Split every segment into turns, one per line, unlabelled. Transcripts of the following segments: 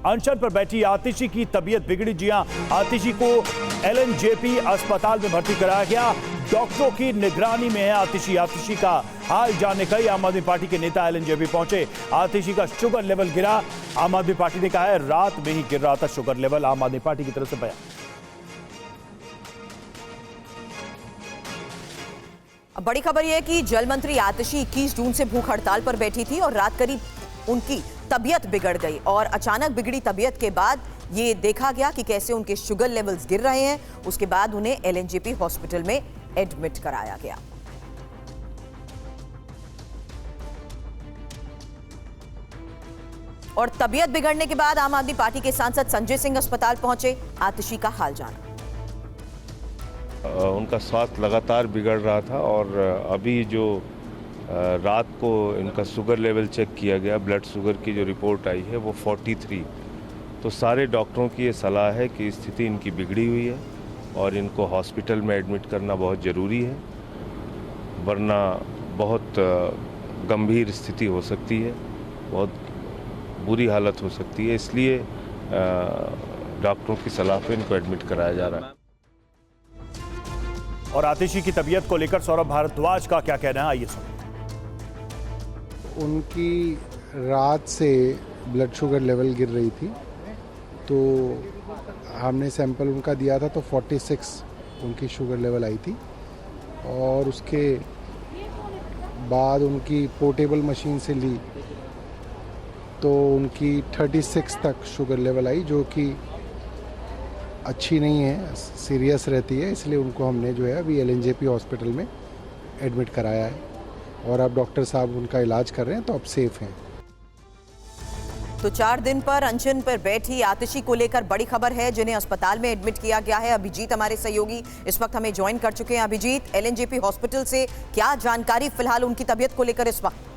अनशन पर बैठी आतिशी की तबीयत बिगड़ी। जी हां, आतिशी को एलएनजेपी अस्पताल में भर्ती कराया गया। डॉक्टरों की निगरानी में है आतिशी। आतिशी का हाल जानने कई आम आदमी पार्टी के नेता एलएनजेपी पहुंचे। आतिशी का शुगर लेवल गिरा। आम आदमी पार्टी ने कहा है रात में ही गिर रहा था शुगर लेवल। आम आदमी पार्टी की तरफ से बयान।
बड़ी खबर यह है कि जल मंत्री आतिशी 21 जून से भूख हड़ताल पर बैठी थी और रात करीब उनकी तबीयत बिगड़ गई और अचानक बिगड़ी तबीयत के बाद ये देखा गया कि कैसे उनके शुगर लेवल्स गिर रहे हैं। उसके बाद उन्हें एलएनजेपी हॉस्पिटल में एडमिट कराया गया। और तबीयत बिगड़ने के बाद आम आदमी पार्टी के सांसद संजय सिंह अस्पताल पहुंचे, आतिशी का हाल जाना।
उनका स्वास्थ्य लगातार बिगड़ रहा था और अभी जो रात को इनका शुगर लेवल चेक किया गया, ब्लड शुगर की जो रिपोर्ट आई है वो 43। तो सारे डॉक्टरों की ये सलाह है कि स्थिति इनकी बिगड़ी हुई है और इनको हॉस्पिटल में एडमिट करना बहुत ज़रूरी है, वरना बहुत गंभीर स्थिति हो सकती है, बहुत बुरी हालत हो सकती है। इसलिए डॉक्टरों की सलाह पर इनको एडमिट कराया जा रहा है।
और आतिशी की तबीयत को लेकर सौरभ भारद्वाज का क्या कहना है, आइए सुनिए।
उनकी रात से ब्लड शुगर लेवल गिर रही थी, तो हमने सैंपल उनका दिया था तो 46 उनकी शुगर लेवल आई थी और उसके बाद उनकी पोर्टेबल मशीन से ली तो उनकी 36 तक शुगर लेवल आई, जो कि अच्छी नहीं है, सीरियस रहती है। इसलिए उनको हमने जो है अभी एलएनजेपी हॉस्पिटल में एडमिट कराया है और अब डॉक्टर साहब उनका इलाज कर रहे हैं, तो अब सेफ हैं।
तो 4 दिन पर अनशन पर बैठी आतिशी को लेकर बड़ी खबर है, जिन्हें अस्पताल में एडमिट किया गया है। अभिजीत हमारे सहयोगी इस वक्त हमें ज्वाइन कर चुके हैं। अभिजीत, एलएनजेपी हॉस्पिटल से क्या जानकारी फिलहाल उनकी तबीयत को लेकर इस वक्त?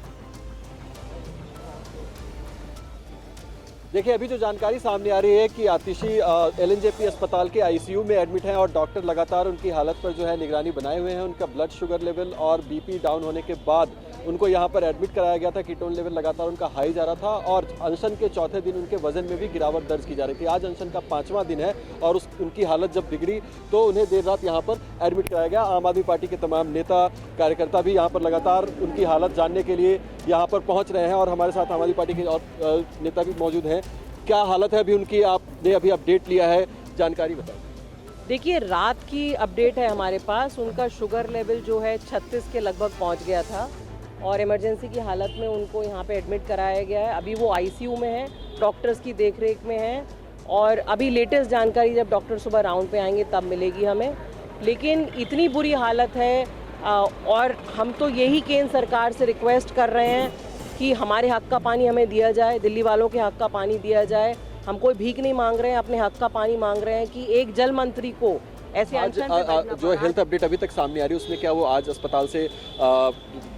देखिए, अभी जो जानकारी सामने आ रही है कि आतिशी एलएनजेपी अस्पताल के आईसीयू में एडमिट हैं और डॉक्टर लगातार उनकी हालत पर जो है निगरानी बनाए हुए हैं। उनका ब्लड शुगर लेवल और बीपी डाउन होने के बाद उनको यहाँ पर एडमिट कराया गया था। कीटोन लेवल लगातार उनका हाई जा रहा था और अनशन के चौथे दिन उनके वजन में भी गिरावट दर्ज की जा रही थी। आज अनशन का 5वां दिन है और उनकी हालत जब बिगड़ी तो उन्हें देर रात यहाँ पर एडमिट कराया गया। आम आदमी पार्टी के तमाम नेता कार्यकर्ता भी यहाँ पर लगातार उनकी हालत जानने के लिए यहाँ पर पहुँच रहे हैं और हमारे साथ आम आदमी पार्टी के और नेता भी मौजूद हैं। क्या हालत है अभी उनकी, आपने अभी अपडेट लिया है, जानकारी बताएं।
देखिए, रात की अपडेट है हमारे पास। उनका शुगर लेवल जो है 36 के लगभग पहुंच गया था और इमरजेंसी की हालत में उनको यहाँ पे एडमिट कराया गया है। अभी वो आईसीयू में है, डॉक्टर्स की देखरेख में है और अभी लेटेस्ट जानकारी जब डॉक्टर सुबह राउंड पे आएंगे तब मिलेगी हमें। लेकिन इतनी बुरी हालत है और हम तो यही केंद्र सरकार से रिक्वेस्ट कर रहे हैं कि हमारे हक का पानी हमें दिया जाए, दिल्ली वालों के हक का पानी दिया जाए। हम कोई भीख नहीं मांग रहे हैं, अपने हक का पानी मांग रहे हैं कि एक जल मंत्री को ऐसे
जो हेल्थ अपडेट अभी तक सामने आ रही है उसमें क्या वो आज अस्पताल से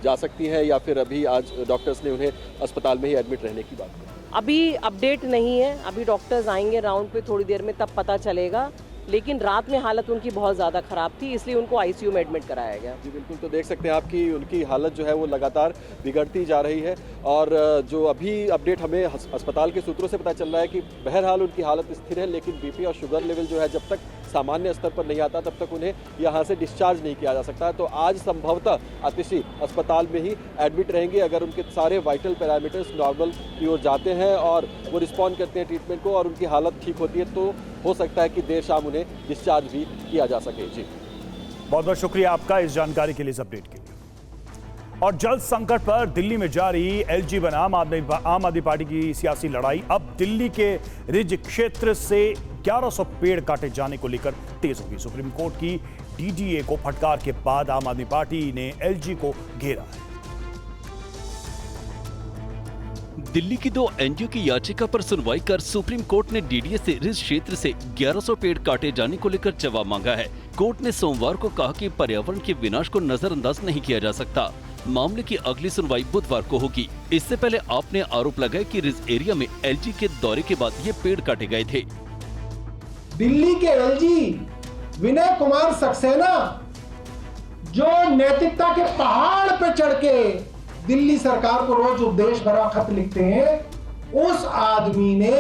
जा सकती है या फिर अभी आज डॉक्टर्स ने उन्हें अस्पताल में ही एडमिट रहने की बात की?
अभी अपडेट नहीं है, अभी डॉक्टर्स आएंगे राउंड पे थोड़ी देर में, तब पता चलेगा। लेकिन रात में हालत उनकी बहुत ज़्यादा ख़राब थी, इसलिए उनको आईसीयू में एडमिट कराया गया।
जी बिल्कुल, तो देख सकते हैं आप कि उनकी हालत जो है वो लगातार बिगड़ती जा रही है और जो अभी अपडेट हमें अस्पताल के सूत्रों से पता चल रहा है कि बहरहाल उनकी हालत स्थिर है, लेकिन बीपी और शुगर लेवल जो है जब तक सामान्य स्तर पर नहीं आता तब तक उन्हें यहाँ से डिस्चार्ज नहीं किया जा सकता। तो आज संभवतः आतिशी अस्पताल में ही एडमिट रहेंगे। अगर उनके सारे वाइटल पैरामीटर्स नॉर्मल की ओर जाते हैं और वो रिस्पॉन्ड करते हैं ट्रीटमेंट को और उनकी हालत ठीक होती है तो हो सकता है कि देर शाम उन्हें डिस्चार्ज भी किया जा सके। जी
बहुत बहुत शुक्रिया आपका इस जानकारी के लिए, इस अपडेट के लिए। और जल संकट पर दिल्ली में जारी एलजी बनाम आम आदमी पार्टी की सियासी लड़ाई अब दिल्ली के रिज क्षेत्र से 1100 पेड़ काटे जाने को लेकर तेज होगी। सुप्रीम कोर्ट की डीडीए को फटकार के बाद आम आदमी पार्टी ने एलजी को घेरा है।
दिल्ली की 2 एनजीओ की याचिका पर सुनवाई कर सुप्रीम कोर्ट ने डीडीए से रिज क्षेत्र से 1100 पेड़ काटे जाने को लेकर जवाब मांगा है। कोर्ट ने सोमवार को कहा कि पर्यावरण के विनाश को नजरअंदाज नहीं किया जा सकता। मामले की अगली सुनवाई बुधवार को होगी। इससे पहले आपने आरोप लगाया कि रिज एरिया में एलजी के दौरे के बाद ये पेड़ काटे गए थे।
दिल्ली के एलजी विनय कुमार सक्सेना जो नैतिकता के पहाड़ पे चढ़ के दिल्ली सरकार को रोज उपदेश भरा खत लिखते हैं, उस आदमी ने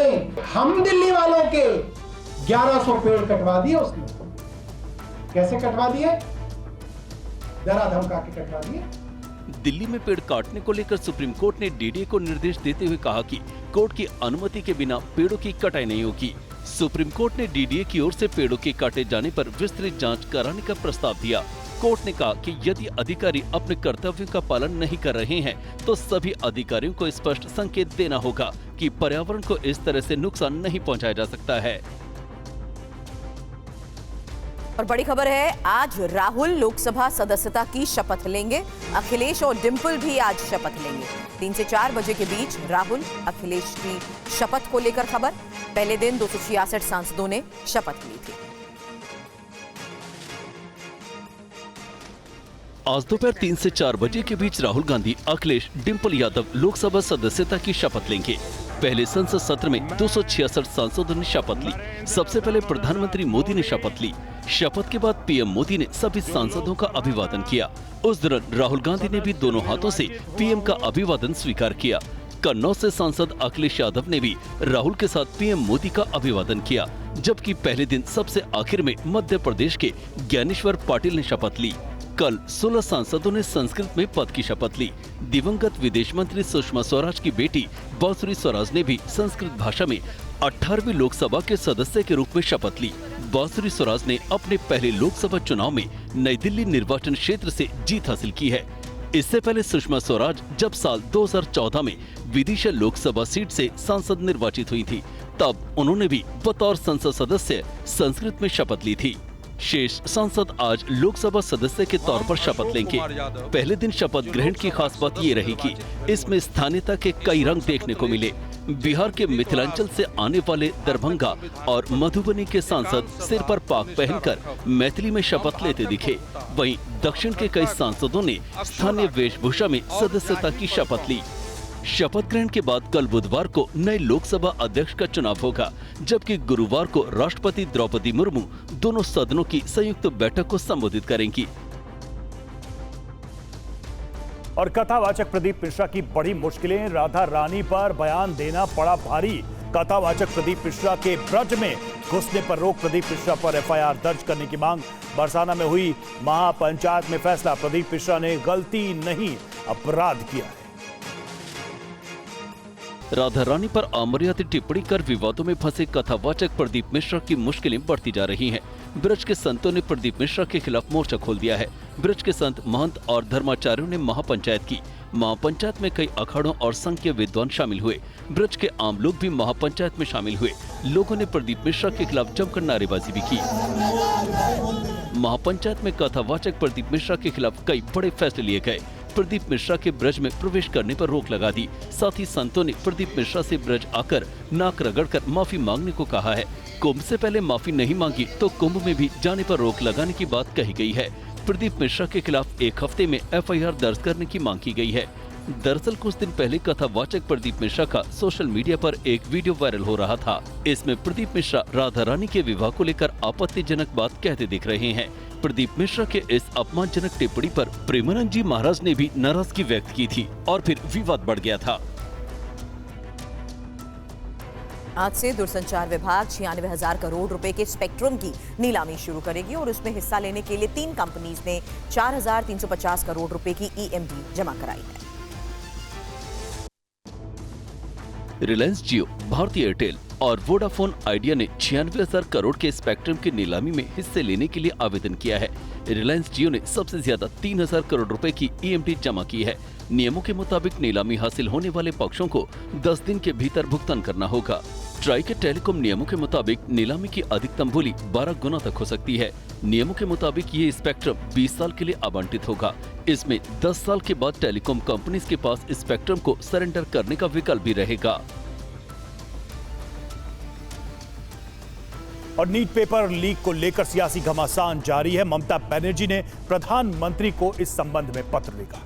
हम दिल्ली वालों के 1100 पेड़ कटवा दिए। उसने कैसे कटवा दिए? डरा धमका के कटवा दिए।
दिल्ली में पेड़ काटने को लेकर सुप्रीम कोर्ट ने डीडीए को निर्देश देते हुए कहा कि कोर्ट की अनुमति के बिना पेड़ों की कटाई नहीं होगी। सुप्रीम कोर्ट ने डीडीए की ओर से पेड़ों के काटे जाने पर विस्तृत जांच कराने का प्रस्ताव दिया। कोर्ट ने कहा कि यदि अधिकारी अपने कर्तव्यों का पालन नहीं कर रहे हैं तो सभी अधिकारियों को स्पष्ट संकेत देना होगा कि पर्यावरण को इस तरह से नुकसान नहीं पहुंचाया जा सकता है।
और बड़ी खबर है, आज राहुल लोकसभा सदस्यता की शपथ लेंगे। अखिलेश और डिंपल भी आज शपथ लेंगे। 3 से 4 बजे के बीच राहुल अखिलेश की शपथ को लेकर खबर। पहले दिन 266 सांसदों ने शपथ ली थी।
आज दोपहर 3 से 4 बजे के बीच राहुल गांधी, अखिलेश, डिंपल यादव लोकसभा सदस्यता की शपथ लेंगे। पहले संसद सत्र में 266 सांसदों ने शपथ ली। सबसे पहले प्रधानमंत्री मोदी ने शपथ ली। शपथ के बाद पीएम मोदी ने सभी सांसदों का अभिवादन किया। उस दौरान राहुल गांधी ने भी दोनों हाथों से पीएम का अभिवादन स्वीकार किया। कन्नौज से सांसद अखिलेश यादव ने भी राहुल के साथ पीएम मोदी का अभिवादन किया। जबकि पहले दिन सबसे आखिर में मध्य प्रदेश के ज्ञानेश्वर पाटिल ने शपथ ली। कल 16 सांसदों ने संस्कृत में पद की शपथ ली। दिवंगत विदेश मंत्री सुषमा स्वराज की बेटी बांसुरी स्वराज ने भी संस्कृत भाषा में 18वीं लोकसभा के सदस्य के रूप में शपथ ली। बांसुरी स्वराज ने अपने पहले लोकसभा चुनाव में नई दिल्ली निर्वाचन क्षेत्र से जीत हासिल की है। इससे पहले सुषमा स्वराज जब साल 2014 में विदिशा लोकसभा सीट से सांसद निर्वाचित हुई थी, तब उन्होंने भी बतौर संसद सदस्य संस्कृत में शपथ ली थी। शेष सांसद आज लोकसभा सदस्य के तौर पर शपथ लेंगे। पहले दिन शपथ ग्रहण की खास बात ये रही कि इसमें स्थानीयता के कई रंग देखने को मिले। बिहार के मिथिलांचल से आने वाले दरभंगा और मधुबनी के सांसद सिर पर पाग पहनकर मैथिली में शपथ लेते दिखे। वहीं दक्षिण के कई सांसदों ने स्थानीय वेशभूषा में सदस्यता की शपथ ली। शपथ ग्रहण के बाद कल बुधवार को नए लोकसभा अध्यक्ष का चुनाव होगा, जबकि गुरुवार को राष्ट्रपति द्रौपदी मुर्मू दोनों सदनों की संयुक्त बैठक को संबोधित करेंगी।
और कथावाचक प्रदीप मिश्रा की बड़ी मुश्किलें, राधा रानी पर बयान देना पड़ा भारी। कथावाचक प्रदीप मिश्रा के ब्रज में घुसने पर रोक, प्रदीप मिश्रा पर एफआईआर दर्ज करने की मांग। बरसाना में हुई महापंचायत में फैसला, प्रदीप मिश्रा ने गलती नहीं अपराध किया है।
राधा रानी पर अमर्यादित टिप्पणी कर विवादों में फंसे कथावाचक प्रदीप मिश्रा की मुश्किलें बढ़ती जा रही हैं। ब्रज के संतों ने प्रदीप मिश्रा के खिलाफ मोर्चा खोल दिया है। ब्रज के संत, महंत और धर्माचार्यों ने महापंचायत की। महापंचायत में कई अखाड़ों और संघ के विद्वान शामिल हुए। ब्रज के आम लोग भी महापंचायत में शामिल हुए। लोगों ने प्रदीप मिश्रा के खिलाफ जमकर नारेबाजी भी की। महापंचायत में कथावाचक प्रदीप मिश्रा के खिलाफ कई बड़े फैसले लिए गए। प्रदीप मिश्रा के ब्रज में प्रवेश करने पर रोक लगा दी। साथ ही संतों ने प्रदीप मिश्रा से ब्रज आकर नाक रगड़कर माफी मांगने को कहा है। कुंभ से पहले माफी नहीं मांगी तो कुंभ में भी जाने पर रोक लगाने की बात कही गई है। प्रदीप मिश्रा के खिलाफ 1 हफ्ते में एफआईआर दर्ज करने की मांग की गई है। दरअसल कुछ दिन पहले कथावाचक प्रदीप मिश्रा का सोशल मीडिया पर एक वीडियो वायरल हो रहा था। इसमें प्रदीप मिश्रा राधा रानी के विवाह को लेकर आपत्तिजनक बात कहते दिख रहे हैं। प्रदीप मिश्रा के इस अपमानजनक टिप्पणी पर प्रेमानंद जी महाराज ने भी नाराजगी व्यक्त की थी और फिर विवाद बढ़ गया था।
आज से दूरसंचार विभाग 96,000 करोड़ रुपए के स्पेक्ट्रम की नीलामी शुरू करेगी और उसमें हिस्सा लेने के लिए 3 कंपनीज ने 4,350 करोड़ रुपए की ईएमडी जमा कराई है।
रिलायंस जियो, भारती एयरटेल और वोडाफोन आइडिया ने 96,000 करोड़ के स्पेक्ट्रम की नीलामी में हिस्से लेने के लिए आवेदन किया है। रिलायंस जियो ने सबसे ज्यादा 3,000 करोड़ रुपए की ईएमडी जमा की है। नियमों के मुताबिक नीलामी हासिल होने वाले पक्षों को 10 दिन के भीतर भुगतान करना होगा। ट्राई के टेलीकॉम नियमों के मुताबिक नीलामी की अधिकतम बोली 12 गुना तक हो सकती है। नियमों के मुताबिक ये स्पेक्ट्रम 20 साल के लिए आवंटित होगा। इसमें 10 साल के बाद टेलीकॉम कंपनीज के पास स्पेक्ट्रम को सरेंडर करने का विकल्प भी रहेगा।
और नीट पेपर लीक को लेकर सियासी घमासान जारी है। ममता बनर्जी ने प्रधानमंत्री को इस संबंध में पत्र लिखा।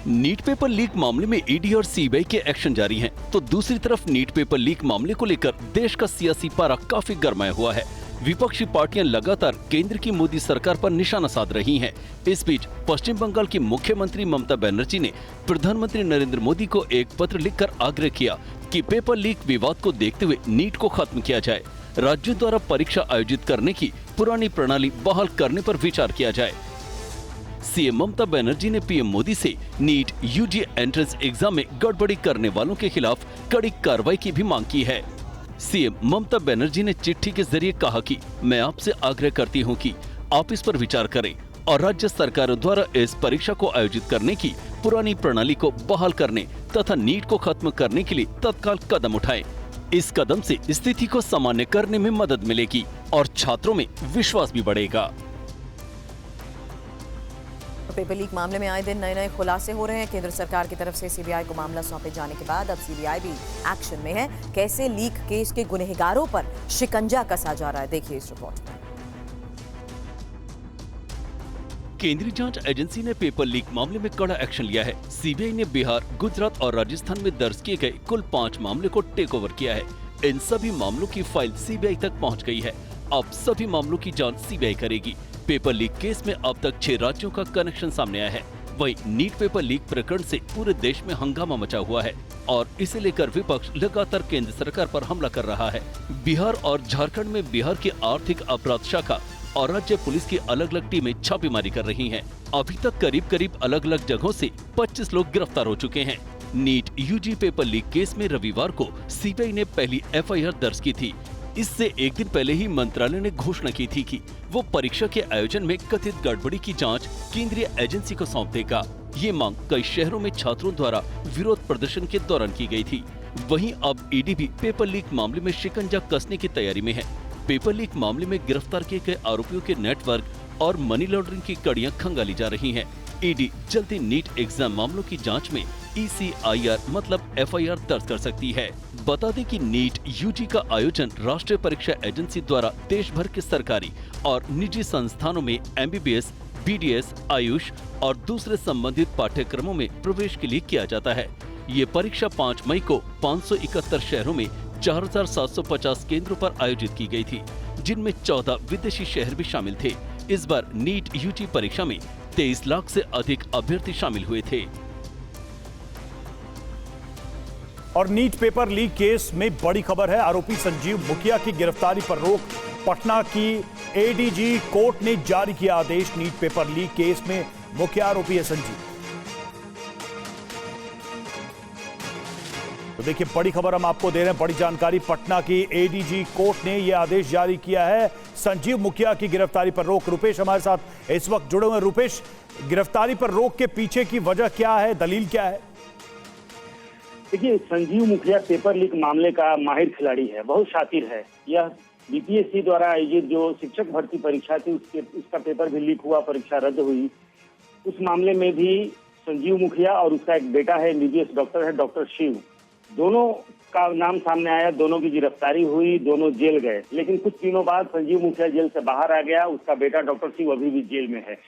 नीट पेपर लीक मामले में ईडी और सीबीआई के एक्शन जारी हैं, तो दूसरी तरफ नीट पेपर लीक मामले को लेकर देश का सियासी पारा काफी गरमाया हुआ है। विपक्षी पार्टियां लगातार केंद्र की मोदी सरकार पर निशाना साध रही हैं। इस बीच पश्चिम बंगाल की मुख्यमंत्री ममता बनर्जी ने प्रधानमंत्री नरेंद्र मोदी को एक पत्र लिखकर आग्रह किया कि पेपर लीक विवाद को देखते हुए नीट को खत्म किया जाए, राज्यों द्वारा परीक्षा आयोजित करने की पुरानी प्रणाली बहाल करने पर विचार किया जाए। सीएम ममता बनर्जी ने पीएम मोदी से नीट यूजी एंट्रेंस एग्जाम में गड़बड़ी करने वालों के खिलाफ कड़ी कार्रवाई की भी मांग की है। सीएम ममता बनर्जी ने चिट्ठी के जरिए कहा कि मैं आपसे आग्रह करती हूं कि आप इस पर विचार करें और राज्य सरकारों द्वारा इस परीक्षा को आयोजित करने की पुरानी प्रणाली को बहाल करने तथा नीट को खत्म करने के लिए तत्काल कदम उठाएं। इस कदम से स्थिति को सामान्य करने में मदद मिलेगी और छात्रों में विश्वास भी बढ़ेगा।
पेपर लीक मामले में आए दिन नए खुलासे हो रहे हैं। केंद्र सरकार की तरफ से सीबीआई को मामला सौंपे जाने के बाद अब सीबीआई भी एक्शन में है। कैसे लीक केस के गुनहगारों पर शिकंजा कसा जा रहा है, देखिए इस रिपोर्ट में।
केंद्रीय जांच एजेंसी ने पेपर लीक मामले में कड़ा एक्शन लिया है। सीबीआई ने बिहार, गुजरात और राजस्थान में दर्ज किए गए कुल 5 मामले को टेक ओवर किया है। इन सभी मामलों की फाइल सीबीआई तक पहुंच गई है। अब सभी मामलों की जांच सीबीआई करेगी। पेपर लीक केस में अब तक 6 राज्यों का कनेक्शन सामने आया है। वहीं नीट पेपर लीक प्रकरण से पूरे देश में हंगामा मचा हुआ है और इसे लेकर विपक्ष लगातार केंद्र सरकार पर हमला कर रहा है। बिहार और झारखंड में बिहार की आर्थिक अपराध शाखा और राज्य पुलिस की अलग अलग टीमें छापेमारी कर रही हैं। अभी तक करीब अलग अलग जगहों से 25 लोग गिरफ्तार हो चुके हैं। NEET UG paper leak case में रविवार को सीबीआई ने पहली एफआईआर दर्ज की थी। इससे एक दिन पहले ही मंत्रालय ने घोषणा की थी कि वो परीक्षा के आयोजन में कथित गड़बड़ी की जांच केंद्रीय एजेंसी को सौंप देगा। ये मांग कई शहरों में छात्रों द्वारा विरोध प्रदर्शन के दौरान की गई थी। वहीं अब ईडी भी पेपर लीक मामले में शिकंजा कसने की तैयारी में है। पेपर लीक मामले में गिरफ्तार किए गए आरोपियों के नेटवर्क और मनी लॉन्ड्रिंग की कड़ियां खंगाली जा रही हैं। ईडी जल्दी नीट एग्जाम मामलों की जांच में ECIR मतलब एफआईआर दर्ज कर सकती है। बता दें कि नीट यूजी का आयोजन राष्ट्रीय परीक्षा एजेंसी द्वारा देश भर के सरकारी और निजी संस्थानों में MBBS, BDS, आयुष और दूसरे संबंधित पाठ्यक्रमों में प्रवेश के लिए किया जाता है। ये परीक्षा 5 मई को 571 शहरों में 4750 केंद्रों पर आयोजित की गई थी, जिनमें 14 विदेशी शहर भी शामिल थे। इस बार नीट यूजी परीक्षा में 23 लाख से अधिक अभ्यर्थी शामिल हुए थे।
और नीट पेपर लीक केस में बड़ी खबर है। आरोपी संजीव मुखिया की गिरफ्तारी पर रोक। पटना की ADG कोर्ट ने जारी किया आदेश। नीट पेपर लीक केस में मुख्य आरोपी है संजीव। तो देखिए, बड़ी खबर हम आपको दे रहे हैं, बड़ी जानकारी। पटना की ADG कोर्ट ने यह आदेश जारी किया है। संजीव मुखिया की गिरफ्तारी पर रोक। रुपेश हमारे साथ इस वक्त जुड़े हुए। रुपेश, गिरफ्तारी पर रोक के पीछे की वजह क्या है, दलील क्या है?
देखिए, संजीव मुखिया पेपर लीक मामले का माहिर खिलाड़ी है, बहुत शातिर है। यह BPSC द्वारा आयोजित जो शिक्षक भर्ती परीक्षा थी उसका पेपर भी लीक हुआ, परीक्षा रद्द हुई। उस मामले में भी संजीव मुखिया और उसका एक बेटा है, MBBS डॉक्टर है, डॉक्टर शिव, दोनों का नाम सामने आया। दोनों की गिरफ्तारी हुई, दोनों जेल गए। लेकिन कुछ दिनों बाद संजीव मुखिया जेल से बाहर आ गया। उसका बेटा डॉक्टर शिव अभी भी जेल में है।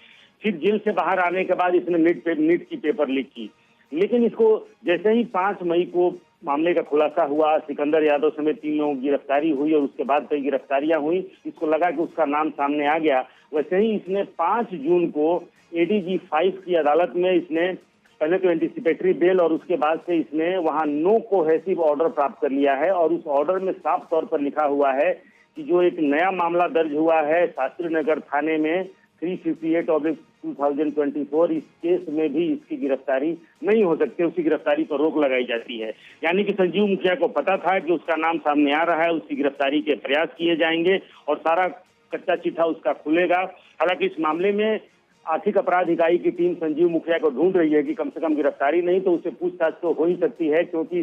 फिर जेल से बाहर आने के बाद इसने नीट की पेपर लीक की। लेकिन इसको जैसे ही 5 मई को मामले का खुलासा हुआ, सिकंदर यादव समेत 3 लोगों की गिरफ्तारी हुई और उसके बाद कई गिरफ्तारियां हुई, इसको लगा कि उसका नाम सामने आ गया। वैसे ही इसने 5 जून को ADG 5 की अदालत में इसने पहले तो एंटीसिपेटरी बेल और उसके बाद से इसने वहां नो कोहेसिव ऑर्डर प्राप्त कर लिया है। और उस ऑर्डर में साफ तौर पर लिखा हुआ है कि जो एक नया मामला दर्ज हुआ है शास्त्री नगर थाने में 358/2024, इस केस में भी इसकी गिरफ्तारी नहीं हो सकती, उसकी गिरफ्तारी पर रोक लगाई जाती है। यानी कि संजीव मुखिया को पता था कि उसका नाम सामने आ रहा है, उसकी गिरफ्तारी के प्रयास किए जाएंगे और सारा कच्चा चिट्ठा उसका खुलेगा। हालांकि इस मामले में आर्थिक अपराध इकाई की टीम संजीव मुखिया को ढूंढ रही है कि कम से कम गिरफ्तारी नहीं तो उससे पूछताछ तो हो ही सकती है, क्योंकि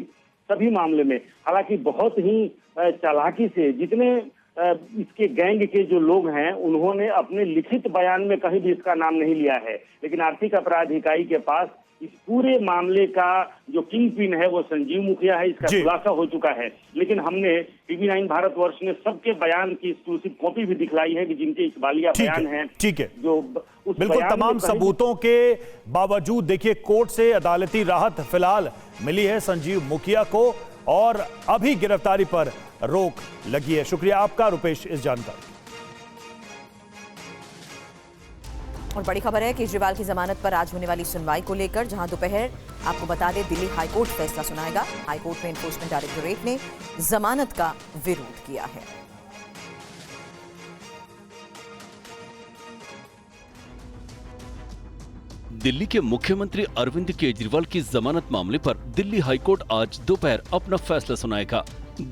सभी मामले में हालांकि बहुत ही चालाकी से जितने इसके गैंग के जो लोग हैं उन्होंने अपने लिखित बयान में कहीं भी इसका नाम नहीं लिया है। लेकिन आर्थिक अपराध इकाई के पास इस पूरे मामले का जो किंग पिन है वो संजीव मुखिया है। इसका खुलासा हो चुका है। लेकिन हमने TV9 भारतवर्ष ने सबके बयान की एक्सक्लूसिव कॉपी भी दिखलाई है कि जिनके इकबालिया बयान हैं।
ठीक है,
जो
बिल्कुल तमाम सबूतों के बावजूद देखिए कोर्ट से अदालती राहत फिलहाल मिली है संजीव मुखिया को और अभी गिरफ्तारी पर रोक लगी है। शुक्रिया आपका रुपेश इस जानकारी।
और बड़ी खबर है केजरीवाल की जमानत पर आज होने वाली सुनवाई को लेकर, जहां दोपहर आपको बता दें दिल्ली हाईकोर्ट फैसला सुनाएगा। हाईकोर्ट में एनफोर्समेंट डायरेक्टोरेट ने जमानत का विरोध किया है।
दिल्ली के मुख्यमंत्री अरविंद केजरीवाल की जमानत मामले पर दिल्ली हाईकोर्ट आज दोपहर अपना फैसला सुनाएगा।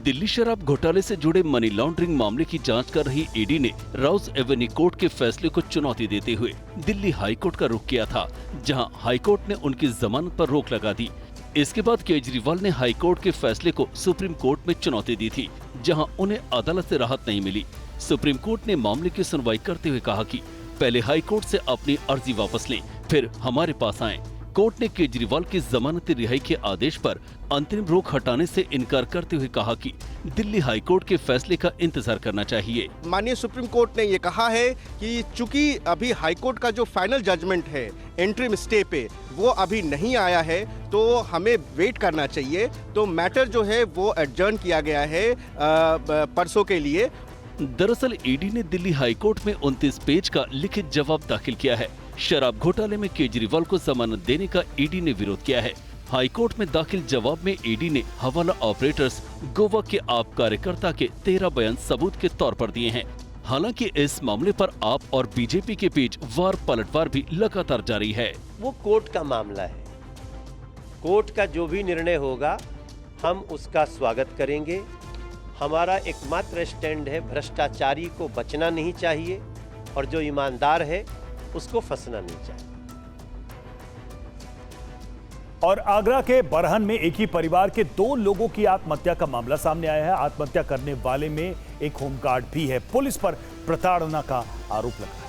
दिल्ली शराब घोटाले से जुड़े मनी लॉन्ड्रिंग मामले की जांच कर रही ईडी ने राउस एवेन्यू कोर्ट के फैसले को चुनौती देते हुए दिल्ली हाईकोर्ट का रुख किया था, जहां हाईकोर्ट ने उनकी जमानत पर रोक लगा दी। इसके बाद केजरीवाल ने हाईकोर्ट के फैसले को सुप्रीम कोर्ट में चुनौती दी थी, जहां उन्हें अदालत से राहत नहीं मिली। सुप्रीम कोर्ट ने मामले की सुनवाई करते हुए कहा कि पहले हाईकोर्ट से अपनी अर्जी वापस लें, फिर हमारे पास आएं। कोर्ट ने केजरीवाल की जमानती रिहाई के आदेश पर अंतरिम रोक हटाने से इनकार करते हुए कहा कि दिल्ली हाईकोर्ट के फैसले का इंतजार करना चाहिए।
माननीय सुप्रीम कोर्ट ने ये कहा है कि चूंकि अभी हाईकोर्ट का जो फाइनल जजमेंट है इंटरिम स्टे पे वो अभी नहीं आया है, तो हमें वेट करना चाहिए। तो मैटर जो है वो एडजर्न किया गया है परसों के लिए।
दरअसल ईडी ने दिल्ली हाईकोर्ट में 29 पेज का लिखित जवाब दाखिल किया है। शराब घोटाले में केजरीवाल को जमानत देने का ईडी ने विरोध किया है। हाईकोर्ट में दाखिल जवाब में ईडी ने हवाला ऑपरेटर्स गोवा के आप कार्यकर्ता के 13 बयान सबूत के तौर पर दिए हैं। हालांकि इस मामले पर आप और बीजेपी के बीच वार पलटवार भी लगातार जारी है।
वो कोर्ट का मामला है, कोर्ट का जो भी निर्णय होगा हम उसका स्वागत करेंगे। हमारा एकमात्र स्टैंड है भ्रष्टाचारी को बचना नहीं चाहिए और जो ईमानदार है उसको फंसना नहीं चाहिए।
और आगरा के बरहन में एक ही परिवार के 2 लोगों की आत्महत्या का मामला सामने आया है। आत्महत्या करने वाले में एक होमगार्ड भी है। पुलिस पर प्रताड़ना का आरोप लगा है।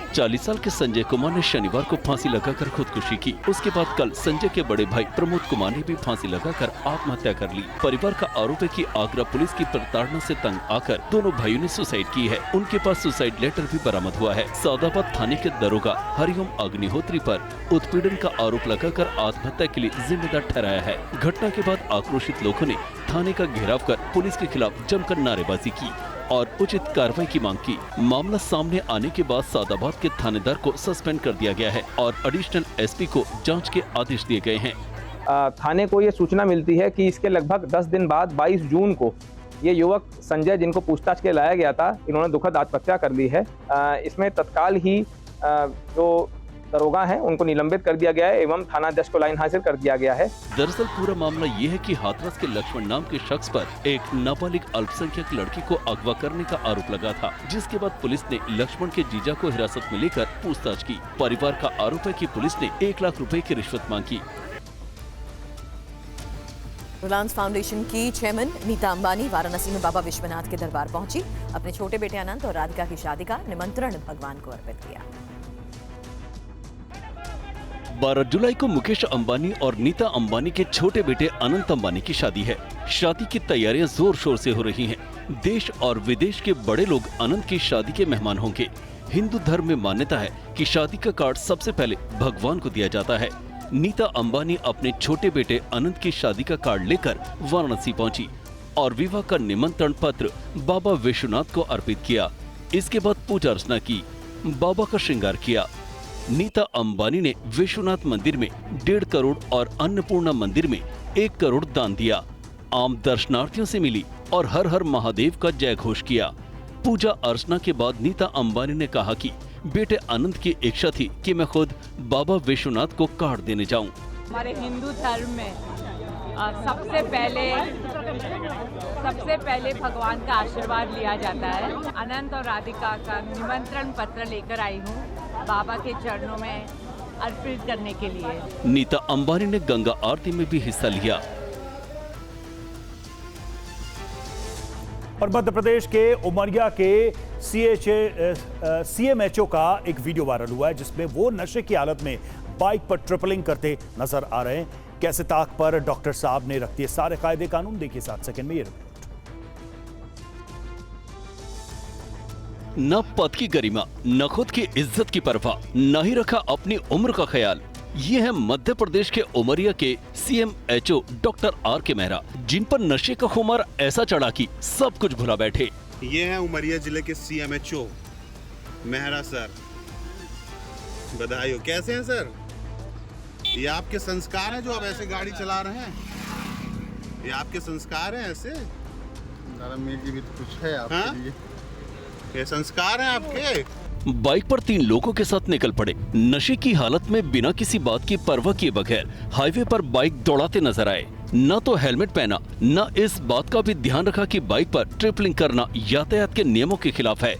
40 साल के संजय कुमार ने शनिवार को फांसी लगाकर खुदकुशी की। उसके बाद कल संजय के बड़े भाई प्रमोद कुमार ने भी फांसी लगाकर आत्महत्या कर ली। परिवार का आरोप है कि आगरा पुलिस की प्रताड़ना से तंग आकर दोनों भाइयों ने सुसाइड की है। उनके पास सुसाइड लेटर भी बरामद हुआ है। सौदाबाद थाने के दरोगा हरिओम अग्निहोत्री पर उत्पीड़न का आरोप लगाकर आत्महत्या के लिए जिम्मेदार ठहराया है। घटना के बाद आक्रोशित लोगों ने थाने का घेराव कर पुलिस के खिलाफ जमकर नारेबाजी की और उचित कार्रवाई की मांग की। मामला सामने आने के बाद सौदाबाद के थानेदार को सस्पेंड कर दिया गया है और एडिशनल एसपी को जांच के आदेश दिए गए हैं।
थाने को ये सूचना मिलती है कि इसके लगभग 10 दिन बाद 22 जून को ये युवक संजय, जिनको पूछताछ के लाया गया था, इन्होंने दुखद आत्महत्या कर ली है। इसमें तत्काल ही जो दरोगा हैं उनको निलंबित कर दिया गया है एवं थानाध्यक्ष को लाइन हाजिर कर दिया गया है।
दरअसल पूरा मामला ये है कि हाथरस के लक्ष्मण नाम के शख्स पर एक नाबालिग अल्पसंख्यक लड़की को अगवा करने का आरोप लगा था, जिसके बाद पुलिस ने लक्ष्मण के जीजा को हिरासत में लेकर पूछताछ की। परिवार का आरोप है कि पुलिस ने 1 लाख रुपए की रिश्वत मांगी।
रिलायंस फाउंडेशन की चेयरमैन नीता अंबानी वाराणसी में बाबा विश्वनाथ के दरबार पहुंची। अपने छोटे बेटे अनंत और राधिका की शादी का निमंत्रण भगवान को अर्पित किया।
12 जुलाई को मुकेश अंबानी और नीता अंबानी के छोटे बेटे अनंत अंबानी की शादी है। शादी की तैयारियां जोर शोर से हो रही हैं। देश और विदेश के बड़े लोग अनंत की शादी के मेहमान होंगे। हिंदू धर्म में मान्यता है कि शादी का कार्ड सबसे पहले भगवान को दिया जाता है। नीता अंबानी अपने छोटे बेटे अनंत की शादी का कार्ड लेकर वाराणसी पहुंची और विवाह का निमंत्रण पत्र बाबा विश्वनाथ को अर्पित किया। इसके बाद पूजा अर्चना की, बाबा का श्रृंगार किया। नीता अंबानी ने विश्वनाथ मंदिर में 1.5 करोड़ और अन्नपूर्णा मंदिर में 1 करोड़ दान दिया। आम दर्शनार्थियों से मिली और हर हर महादेव का जय घोष किया। पूजा अर्चना के बाद नीता अंबानी ने कहा कि बेटे अनंत की इच्छा थी कि मैं खुद बाबा विश्वनाथ को कार्ड देने जाऊं।
हमारे हिंदू धर्म में सबसे पहले भगवान का आशीर्वाद लिया जाता है। अनंत और राधिका का निमंत्रण पत्र लेकर आई हूँ बाबा के चरणों में अर्पित करने के लिए।
नीता अंबानी ने गंगा आरती में भी हिस्सा लिया।
और मध्य प्रदेश के उमरिया के सीएमएचओ का एक वीडियो वायरल हुआ है, जिसमें वो नशे की हालत में बाइक पर ट्रिपलिंग करते नजर आ रहे हैं। कैसे ताक पर डॉक्टर साहब ने रख दिए सारे कायदे कानून, देखिए 7 सेकंड में ये रिपोर्ट।
न पद की गरिमा, न खुद की इज्जत की परवाह, न ही रखा अपनी उम्र का ख्याल। ये है मध्य प्रदेश के उमरिया के सीएमएचओ डॉक्टर आर के मेहरा, जिन पर नशे का खुमार ऐसा चढ़ा कि सब कुछ भुला बैठे।
ये है उमरिया जिले के सीएमएचओ मेहरा सर, बधाई हो। कैसे हैं सर? ये आपके संस्कार हैं जो आप ऐसे गाड़ी चला रहे हैं? ये आपके संस्कार हैं ऐसे?
दादा मेरी भी तो कुछ है आपके लिए।
ये संस्कार हैं आपके?
बाइक पर 3 लोगों के साथ निकल पड़े। नशे की हालत में बिना किसी बात की परवाह किए बगैर हाईवे पर बाइक दौड़ाते नजर आए। न तो हेलमेट पहना, न इस बात का भी ध्यान रखा कि बाइक पर ट्रिपलिंग करना यातायात के नियमों के खिलाफ है।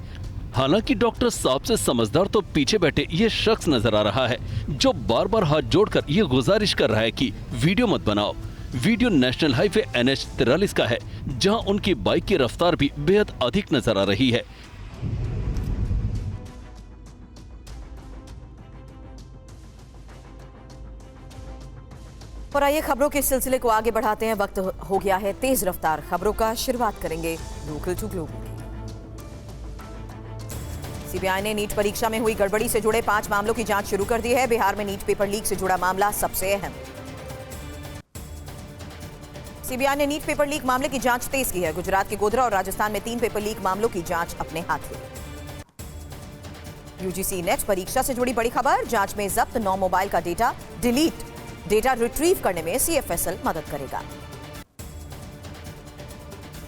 हालांकि डॉक्टर साहब से समझदार तो पीछे बैठे ये शख्स नजर आ रहा है, जो बार बार हाथ जोड़कर ये गुजारिश कर रहा है कि वीडियो मत बनाओ। वीडियो नेशनल हाईवे NH 43 का है, जहां उनकी बाइक की रफ्तार भी बेहद अधिक नजर आ रही है।
और आइए खबरों के सिलसिले को आगे बढ़ाते हैं। वक्त हो गया है तेज रफ्तार खबरों का। शुरुआत करेंगे लोकल टू ग्लोबल की। सीबीआई ने नीट परीक्षा में हुई गड़बड़ी से जुड़े 5 मामलों की जांच शुरू कर दी है। बिहार में नीट पेपर लीक से जुड़ा मामला सबसे अहम। सीबीआई ने नीट पेपर लीक मामले की जांच तेज की है। गुजरात के गोधरा और राजस्थान में 3 पेपर लीक मामलों की जांच अपने हाथ ली। यूजीसी नेट परीक्षा से जुड़ी बड़ी खबर। जांच में जब्त 9 मोबाइल का डेटा रिट्रीव करने में CFSL मदद करेगा।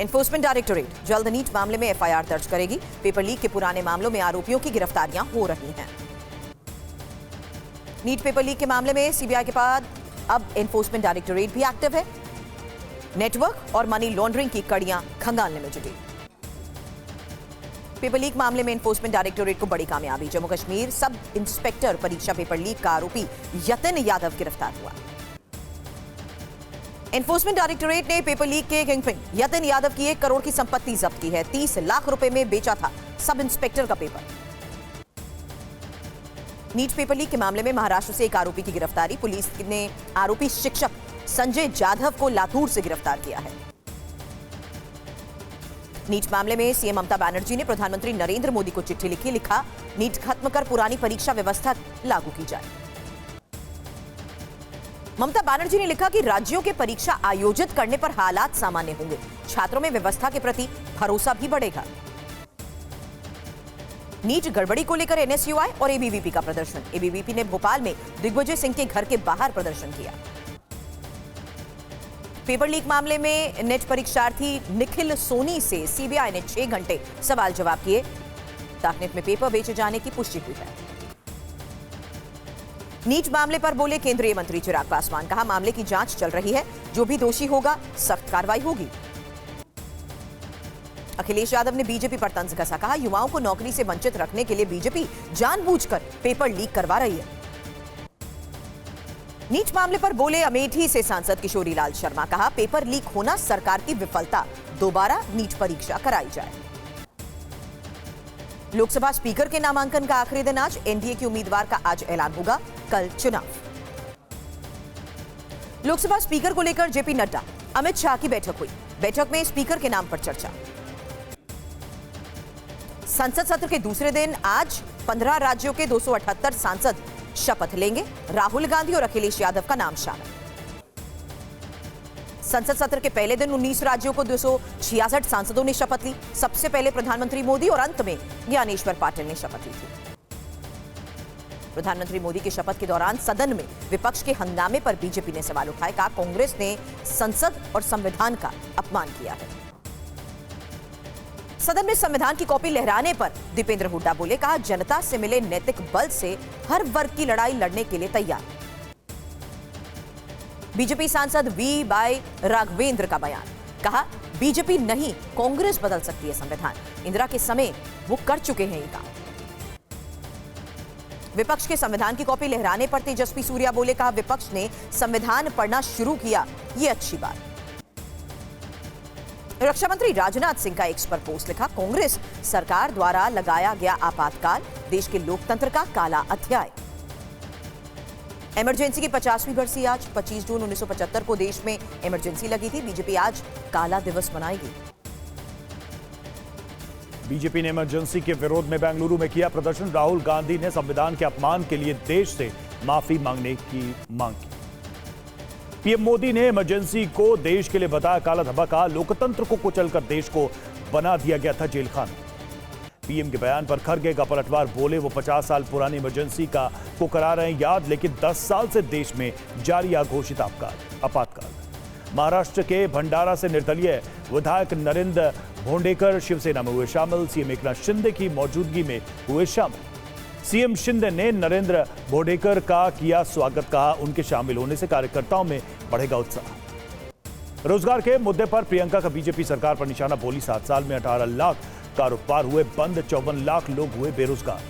एनफोर्समेंट डायरेक्टोरेट जल्द नीट मामले में FIR दर्ज करेगी। पेपर लीक के पुराने मामलों में आरोपियों की गिरफ्तारियां हो रही हैं। नीट पेपर लीक के मामले में सीबीआई के बाद अब एनफोर्समेंट डायरेक्टोरेट भी एक्टिव है। नेटवर्क और मनी लॉन्ड्रिंग की कड़ियां खंगालने में जुटी। पेपर लीक मामले में एनफोर्समेंट डायरेक्टोरेट को बड़ी कामयाबी। जम्मू कश्मीर सब इंस्पेक्टर परीक्षा पेपर लीक का आरोपी यतिन यादव गिरफ्तार हुआ। एनफोर्समेंट डायरेक्टोरेट ने पेपर लीक के किंगपिन यतिन यादव की 1 करोड़ की संपत्ति जब्त की है। 30 लाख रुपए में बेचा था सब इंस्पेक्टर का पेपर। नीट पेपर लीक के मामले में महाराष्ट्र से एक आरोपी की गिरफ्तारी। पुलिस ने आरोपी शिक्षक संजय जाधव को लातूर से गिरफ्तार किया है। नीट मामले में सीएम ममता बनर्जी ने प्रधानमंत्री नरेंद्र मोदी को चिट्ठी लिखी। लिखा, नीट खत्म कर पुरानी परीक्षा व्यवस्था लागू की जाए। ममता बनर्जी ने लिखा कि राज्यों के परीक्षा आयोजित करने पर हालात सामान्य होंगे। छात्रों में व्यवस्था के प्रति भरोसा भी बढ़ेगा। नीट गड़बड़ी को लेकर NSUI और ABVP का प्रदर्शन। ABVP ने भोपाल में दिग्विजय सिंह के घर के बाहर प्रदर्शन किया। पेपर लीक मामले में नेट परीक्षार्थी निखिल सोनी से सीबीआई ने 6 घंटे सवाल जवाब किए। डार्कनेट में पेपर बेचे जाने की पुष्टि हुई है। नीट मामले पर बोले केंद्रीय मंत्री चिराग पासवान। कहा, मामले की जांच चल रही है, जो भी दोषी होगा सख्त कार्रवाई होगी। अखिलेश यादव ने बीजेपी पर तंज कसा। कहा, युवाओं को नौकरी से वंचित रखने के लिए बीजेपी जानबूझकर पेपर लीक करवा रही है। नीट मामले पर बोले अमेठी से सांसद किशोरी लाल शर्मा। कहा, पेपर लीक होना सरकार की विफलता, दोबारा नीट परीक्षा कराई जाए। लोकसभा स्पीकर के नामांकन का आखिरी दिन आज। एनडीए के उम्मीदवार का आज ऐलान होगा, कल चुनाव। लोकसभा स्पीकर को लेकर जेपी नड्डा अमित शाह की बैठक हुई। बैठक में स्पीकर के नाम पर चर्चा। संसद सत्र के दूसरे दिन आज 15 राज्यों के 278 सांसद शपथ लेंगे। राहुल गांधी और अखिलेश यादव का नाम शामिल। संसद सत्र के पहले दिन 19 राज्यों को 266 सांसदों ने शपथ ली। सबसे पहले प्रधानमंत्री मोदी और अंत में ज्ञानेश्वर पाटिल ने शपथ ली थी। प्रधानमंत्री मोदी की शपथ के दौरान सदन में विपक्ष के हंगामे पर बीजेपी ने सवाल उठाए। कहा, कांग्रेस ने संसद और संविधान का अपमान किया है। सदन में संविधान की कॉपी लहराने पर दीपेंद्र हुड्डा बोले। कहा, जनता से मिले नैतिक बल से हर वर्ग की लड़ाई लड़ने के लिए तैयार। बीजेपी सांसद वी राघवेंद्र का बयान। कहा, बीजेपी नहीं कांग्रेस बदल सकती है संविधान। इंदिरा के समय वो कर चुके हैं ये काम। विपक्ष के संविधान की कॉपी लहराने पर तेजस्वी सूर्या बोले। कहा, विपक्ष ने संविधान पढ़ना शुरू किया, ये अच्छी बात। रक्षा मंत्री राजनाथ सिंह का एक्स पर पोस्ट लिखा, कांग्रेस सरकार द्वारा लगाया गया आपातकाल देश के लोकतंत्र का काला अध्याय। इमरजेंसी की 50वीं बरसी आज। 25 जून 1975 को देश में इमरजेंसी लगी थी। बीजेपी आज काला दिवस मनाएगी।
बीजेपी ने इमरजेंसी के विरोध में बेंगलुरु में किया प्रदर्शन। राहुल गांधी ने संविधान के अपमान के लिए देश से माफी मांगने की मांग की। पीएम मोदी ने इमरजेंसी को देश के लिए बताया काला धब्बा। कहा, लोकतंत्र को कुचलकर देश को बना दिया गया था जेल खाना। पीएम के बयान पर खड़गे का पलटवार, बोले वो 50 साल पुरानी इमरजेंसी को करा रहे हैं याद, लेकिन 10 साल से देश में जारी अघोषित आपातकाल। महाराष्ट्र के भंडारा से निर्दलीय विधायक नरेंद्र भोंडेकर शिवसेना में हुए शामिल, सीएम एकनाथ शिंदे की मौजूदगी में हुए शामिल। सीएम शिंदे ने नरेंद्र भोंडेकर का किया स्वागत, कहा उनके शामिल होने से कार्यकर्ताओं में बढ़ेगा उत्साह। रोजगार के मुद्दे पर प्रियंका का बीजेपी सरकार पर निशाना, बोली 7 साल में 18 लाख कारोबार हुए बंद, 54 लाख लोग हुए बेरोजगार।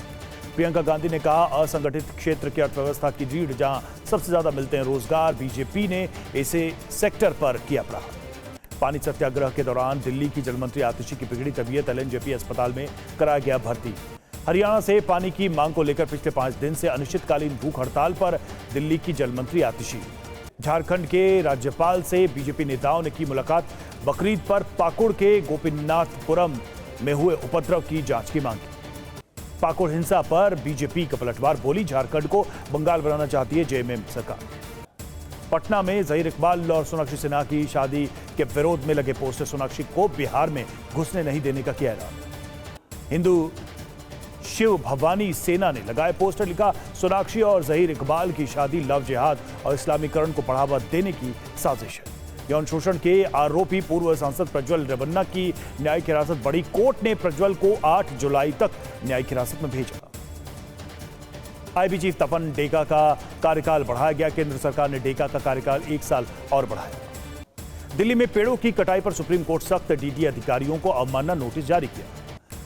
प्रियंका गांधी ने कहा असंगठित क्षेत्र की अर्थव्यवस्था की रीढ़, जहां सबसे ज्यादा मिलते हैं रोजगार, बीजेपी ने इसे सेक्टर पर किया प्रहार। पानी सत्याग्रह के दौरान दिल्ली की जलमंत्री आतिशी की बिगड़ी तबीयत, एलएनजेपी अस्पताल में कराया गया भर्ती। हरियाणा से पानी की मांग को लेकर पिछले 5 दिन से अनिश्चितकालीन भूख हड़ताल पर दिल्ली की जलमंत्री आतिशी। झारखंड के राज्यपाल से बीजेपी नेताओं ने की मुलाकात, बकरीद पर पाकुड़ के गोपीनाथपुरम में हुए उपद्रव की जांच की मांग की। पाकुड़ हिंसा पर बीजेपी का पलटवार, बोली झारखंड को बंगाल बनाना चाहती है जेएमएम सरकार। पटना में जहीर इकबाल और सोनाक्षी सिन्हा की शादी के विरोध में लगे पोस्टर, सोनाक्षी को बिहार में घुसने नहीं देने का किया ऐलान। हिंदू शिव भवानी सेना ने लगाए पोस्टर, लिखा सोनाक्षी और जहीर इकबाल की शादी लव जिहाद और इस्लामीकरण को बढ़ावा देने की साजिश है। यौन शोषण के आरोपी पूर्व सांसद प्रज्वल रेवन्ना की न्यायिक हिरासत बढ़ी, कोर्ट ने प्रज्वल को 8 जुलाई तक न्यायिक हिरासत में भेजा। आईबी चीफ तपन डेका का कार्यकाल बढ़ाया गया, केंद्र सरकार ने डेका का कार्यकाल 1 साल और बढ़ाया। दिल्ली में पेड़ों की कटाई पर सुप्रीम कोर्ट सख्त, डीडीए अधिकारियों को अवमानना नोटिस जारी किया।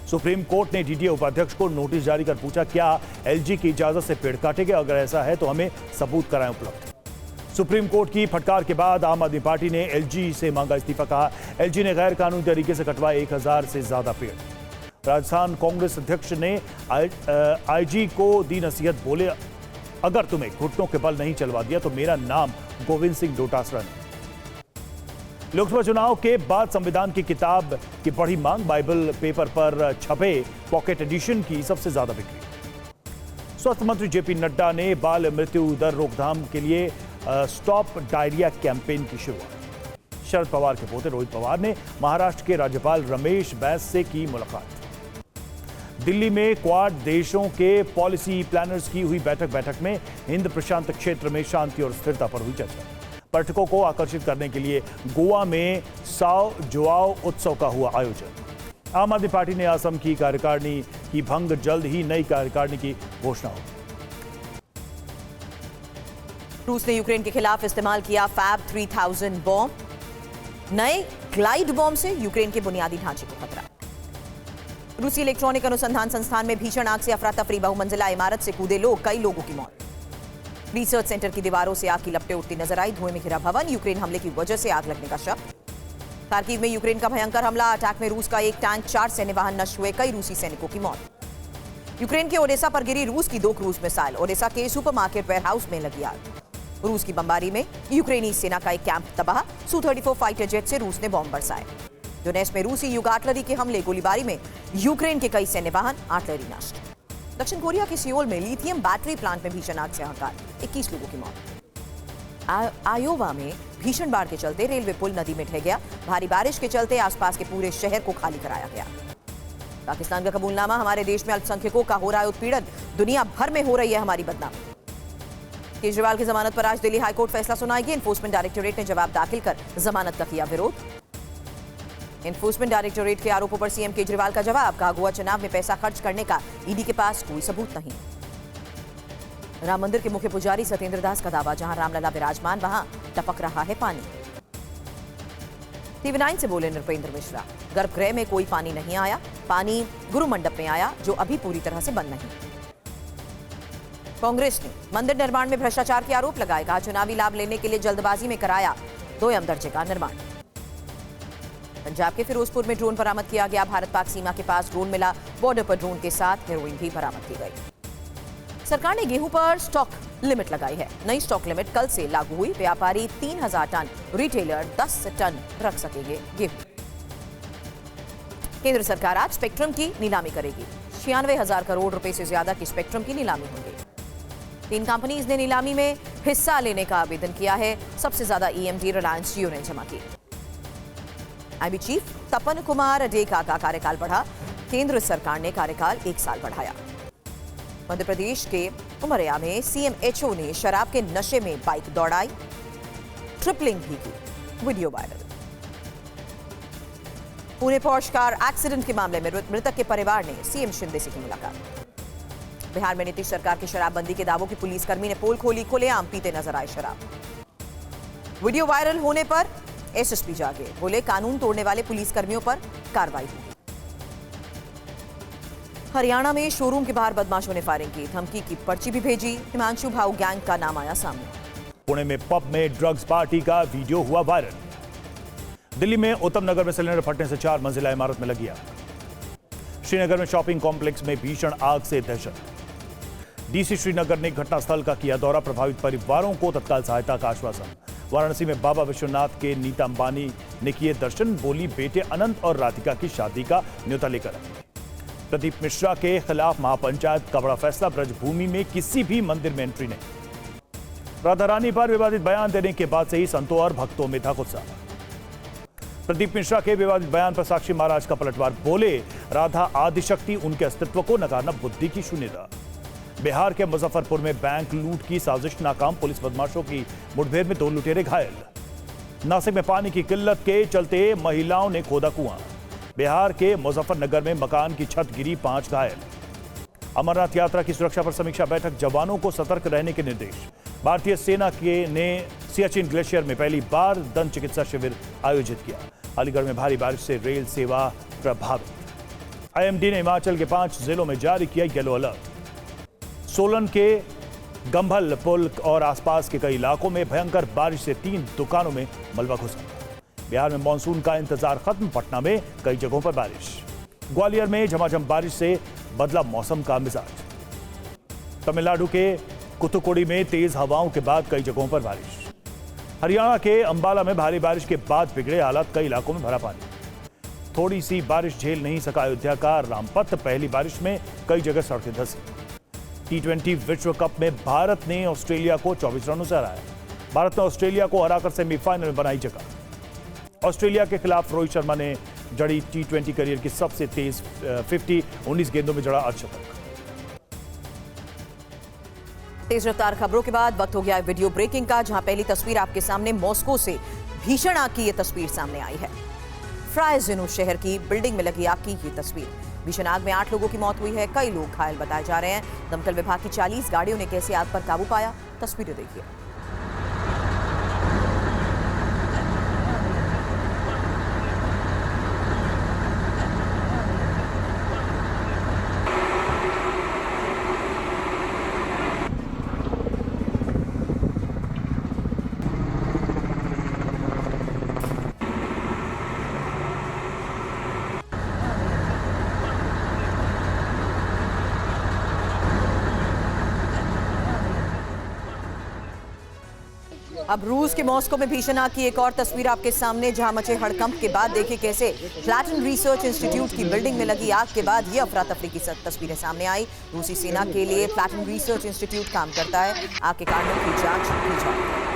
सुप्रीम कोर्ट ने डीडीए उपाध्यक्ष को नोटिस जारी कर पूछा, क्या एलजी की इजाजत से पेड़ काटे गए? अगर ऐसा है तो हमें सबूत कराएं उपलब्ध। सुप्रीम कोर्ट की फटकार के बाद आम आदमी पार्टी ने एलजी से मांगा इस्तीफा, कहा एलजी ने गैर कानूनी तरीके से कटवाए 1000 से ज्यादा पेड़। राजस्थान कांग्रेस अध्यक्ष ने आईजी को दी नसीहत, बोले अगर तुम्हें घुटनों के बल नहीं चलवा दिया तो मेरा नाम गोविंद सिंह डोटासरा नहीं। लोकसभा चुनाव के बाद संविधान की किताब की बढ़ी मांग, बाइबल पेपर पर छपे पॉकेट एडिशन की सबसे ज्यादा बिक्री। स्वास्थ्य मंत्री जेपी नड्डा ने बाल मृत्यु दर रोकथाम के लिए स्टॉप डायरिया कैंपेन की शुरुआत। शरद पवार के पोते रोहित पवार ने महाराष्ट्र के राज्यपाल रमेश बैस से की मुलाकात। दिल्ली में क्वाड देशों के पॉलिसी प्लानर्स की हुई बैठक में हिंद प्रशांत क्षेत्र में शांति और स्थिरता पर हुई चर्चा। पर्यटकों को आकर्षित करने के लिए गोवा में साओ जोआओ उत्सव का हुआ आयोजन। आम आदमी पार्टी ने असम की कार्यकारिणी की भंग, जल्द ही नई कार्यकारिणी की घोषणा होगी।
रूस ने यूक्रेन के खिलाफ इस्तेमाल किया फैब 3000 बॉम्ब। नए ग्लाइड बॉम्ब से यूक्रेन के बुनियादी ढांचे को खतरा। रूसी इलेक्ट्रॉनिक अनुसंधान संस्थान में भीषण आग से अफरा तफरी, बहुमंजिला इमारत से कूदे लोग, कई लोगों की मौत। रिसर्च सेंटर की दीवारों से आग की लपटें उठती नजर आई, धुएं में घिरा भवन, यूक्रेन हमले की वजह से आग लगने का शक। खार्किव में यूक्रेन का भयंकर हमला, अटैक में रूस का एक टैंक, 4 सैन्य वाहन नष्ट हुए, कई रूसी सैनिकों की मौत। यूक्रेन के ओडेसा पर गिरी रूस की 2 क्रूज मिसाइल, ओडेसा के सुपरमार्केट वेयरहाउस में लगी आग। रूस की बमबारी में यूक्रेनी सेना का एक कैंप तबाह, Su-34 फाइटर जेट से रूस ने बॉम्ब बरसाए। डोनेट्स्क में रूसी युद्ध आर्टिलरी के हमले, गोलीबारी में यूक्रेन के कई सैन्य वाहन, आर्टिलरी नष्ट। दक्षिण कोरिया के सियोल में लिथियम बैटरी प्लांट में भीषण आग से हाहाकार, 21 लोगों की मौत। आयोवा में भीषण बाढ़ के चलते रेलवे पुल नदी में ढह गया, भारी बारिश के चलते आसपास के पूरे शहर को खाली कराया गया। पाकिस्तान का कबूलनामा, हमारे देश में अल्पसंख्यकों का हो रहा है उत्पीड़न, दुनिया भर में हो रही है हमारी बदनामी। केजरीवाल की जमानत पर आज दिल्ली हाईकोर्ट फैसला सुनाएगी, एनफोर्समेंट डायरेक्टोरेट ने जवाब दाखिल कर जमानत का किया विरोध। एनफोर्समेंट डायरेक्टोरेट के आरोपों पर सीएम केजरीवाल का जवाब, कहा गोवा चुनाव में पैसा खर्च करने का ईडी के पास कोई सबूत नहीं। राम मंदिर के मुख्य पुजारी सत्येंद्र दास का दावा, जहां रामलला विराजमान वहां टपक रहा है पानी। TV9 से बोले नृपेंद्र मिश्रा, गर्भगृह में कोई पानी नहीं आया, पानी गुरु मंडप में आया जो अभी पूरी तरह से बंद नहीं। कांग्रेस ने मंदिर निर्माण में भ्रष्टाचार के आरोप लगाए, कहा चुनावी लाभ लेने के लिए जल्दबाजी में कराया 2 दर्जे का निर्माण। पंजाब के फिरोजपुर में ड्रोन बरामद किया गया, भारत पाक सीमा के पास ड्रोन मिला, बॉर्डर पर ड्रोन के साथ हेरोइन भी बरामद की गई। सरकार ने गेहूं पर स्टॉक लिमिट लगाई है, नई स्टॉक लिमिट कल से लागू हुई, व्यापारी 3000 टन, रिटेलर 10 टन रख सकेंगे गेहूं। केंद्र सरकार आज स्पेक्ट्रम की नीलामी करेगी, 96,000 करोड़ रुपए से ज्यादा की स्पेक्ट्रम की नीलामी होगी। 3 कंपनीज ने नीलामी में हिस्सा लेने का आवेदन किया है, सबसे ज्यादा EMD रिलायंस जियो ने जमा की। आईबी चीफ तपन कुमार डेका का कार्यकाल बढ़ा, केंद्र सरकार ने कार्यकाल 1 साल बढ़ाया। मध्य प्रदेश के उमरिया में सीएमएचओ ने शराब के नशे में बाइक दौड़ाई, ट्रिपलिंग भी की, video viral. Pune posh car accident के मामले में मृतक के परिवार ने सीएम शिंदे से की मुलाकात। बिहार में नीतीश सरकार की शराबबंदी के दावों की पुलिसकर्मी ने पोल खोली, खुलेआम पीते नजर आए शराब। वीडियो वायरल होने पर एसएसपी जागे, बोले कानून तोड़ने वाले पुलिसकर्मियों पर कार्रवाई होगी। हरियाणा में शोरूम के बाहर बदमाशों ने फायरिंग की, धमकी की पर्ची भी भेजी। हिमांशु भाऊ गैंग का नाम आया सामने।
पुणे में पब में ड्रग्स पार्टी का वीडियो हुआ वायरल। दिल्ली में उत्तम नगर में सिलेंडर फटने से 4 मंजिला इमारत में लगी आग। श्रीनगर में शॉपिंग कॉम्प्लेक्स में भीषण आग से दहशत। डीसी श्रीनगर ने घटनास्थल का किया दौरा, प्रभावित परिवारों को तत्काल सहायता का आश्वासन। वाराणसी में बाबा विश्वनाथ के नीता अंबानी ने किए दर्शन, बोली बेटे अनंत और राधिका की शादी का न्योता लेकर आए। प्रदीप मिश्रा के खिलाफ महापंचायत का बड़ा फैसला, ब्रजभूमि में किसी भी मंदिर में एंट्री नहीं। राधा रानी पर विवादित बयान देने के बाद से ही संतों और भक्तों में था गुस्सा। प्रदीप मिश्रा के विवादित बयान पर साक्षी महाराज का पलटवार, बोले राधा आदिशक्ति, उनके अस्तित्व को नकारना बुद्धि की शून्यता। बिहार के मुजफ्फरपुर में बैंक लूट की साजिश नाकाम, पुलिस बदमाशों की मुठभेड़ में 2 लुटेरे घायल। नासिक में पानी की किल्लत के चलते महिलाओं ने खोदा कुआं। बिहार के मुजफ्फरनगर में मकान की छत गिरी, 5 घायल। अमरनाथ यात्रा की सुरक्षा पर समीक्षा बैठक, जवानों को सतर्क रहने के निर्देश। भारतीय सेना ने सियाचिन ग्लेशियर में पहली बार दंत चिकित्सा शिविर आयोजित किया। अलीगढ़ में भारी बारिश से रेल सेवा प्रभावित। आईएमडी ने हिमाचल के 5 जिलों में जारी किया येलो अलर्ट। सोलन के गंभल पुल और आसपास के कई इलाकों में भयंकर बारिश से 3 दुकानों में मलबा घुसा। बिहार में मानसून का इंतजार खत्म, पटना में कई जगहों पर बारिश। ग्वालियर में झमाझम बारिश से बदला मौसम का मिजाज। तमिलनाडु के कुतुकुड़ी में तेज हवाओं के बाद कई जगहों पर बारिश। हरियाणा के अंबाला में भारी बारिश के बाद बिगड़े हालात, कई इलाकों में भरा पानी। थोड़ी सी बारिश झेल नहीं सका अयोध्या का रामपथ, पहली बारिश में कई जगह सड़कें धंसी। T20 विश्व कप में भारत ने ऑस्ट्रेलिया को 24 रनों से हराया। भारत ने ऑस्ट्रेलिया को हराकर सेमीफाइनल में बनाई जगह। ऑस्ट्रेलिया के खिलाफ रोहित शर्मा ने जड़ी T20 करियर की सबसे तेज 50, 19 गेंदों में जड़ा अर्धशतक।
तेज रफ्तार खबरों के बाद वक्त हो गया है वीडियो ब्रेकिंग का, जहां पहली तस्वीर आपके सामने मॉस्को से भीषण आग की यह तस्वीर सामने आई है। फ्राइज़िनो शहर की बिल्डिंग में लगी आग की ये तस्वीर। भीषण आग में 8 लोगों की मौत हुई है, कई लोग घायल बताए जा रहे हैं। दमकल विभाग की 40 गाड़ियों ने कैसे आग पर काबू पाया, तस्वीरें देखिए। अब रूस के मॉस्को में भीषण आग की एक और तस्वीर आपके सामने, जहां मचे हड़कंप के बाद देखिए कैसे प्लैटन रिसर्च इंस्टीट्यूट की बिल्डिंग में लगी आग के बाद ये अफरा तफरी की तस्वीरें सामने आई। रूसी सेना के लिए प्लैटन रिसर्च इंस्टीट्यूट काम करता है। आग के कारणों की जांच की जा रही है।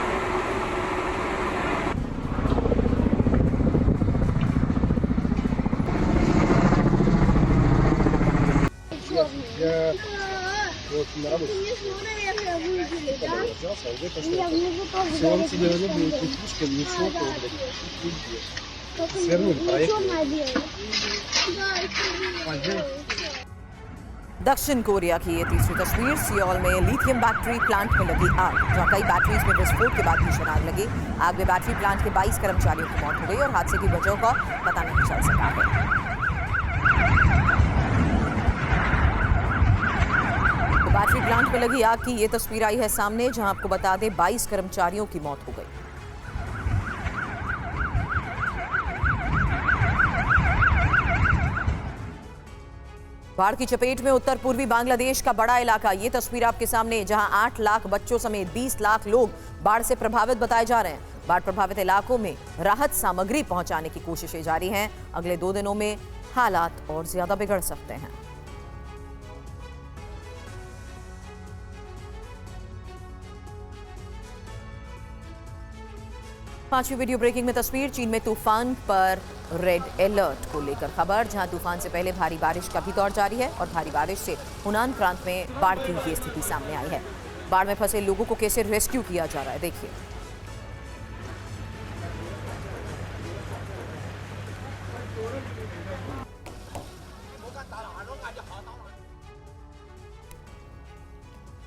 दक्षिण कोरिया की ये तीसरी तस्वीर, सियोल में लिथियम बैटरी प्लांट में लगी आग, जहां कई बैटरीज में विस्फोट के बाद भीषण आग लगी। आग में बैटरी प्लांट के 22 कर्मचारियों की मौत हो गई और हादसे की वजह का पता नहीं चल सका है। बैटरी प्लांट में लगी आग की ये तस्वीर आई है सामने, जहां आपको बता दें 22 कर्मचारियों की मौत हो गई। बाढ़ की चपेट में उत्तर पूर्वी बांग्लादेश का बड़ा इलाका, ये तस्वीर आपके सामने, जहां 8 लाख बच्चों समेत 20 लाख लोग बाढ़ से प्रभावित बताए जा रहे हैं। बाढ़ प्रभावित इलाकों में राहत सामग्री पहुंचाने की कोशिशें जारी हैं। अगले 2 दिनों में हालात और ज्यादा बिगड़ सकते हैं। पांचवी वीडियो ब्रेकिंग में तस्वीर। चीन में तूफान पर रेड अलर्ट को लेकर खबर, जहां तूफान से पहले भारी बारिश का भी दौर जारी है और भारी बारिश से हुनान प्रांत में बाढ़ की ये स्थिति सामने आई है। बाढ़ में फंसे लोगों को कैसे रेस्क्यू किया जा रहा है, देखिए।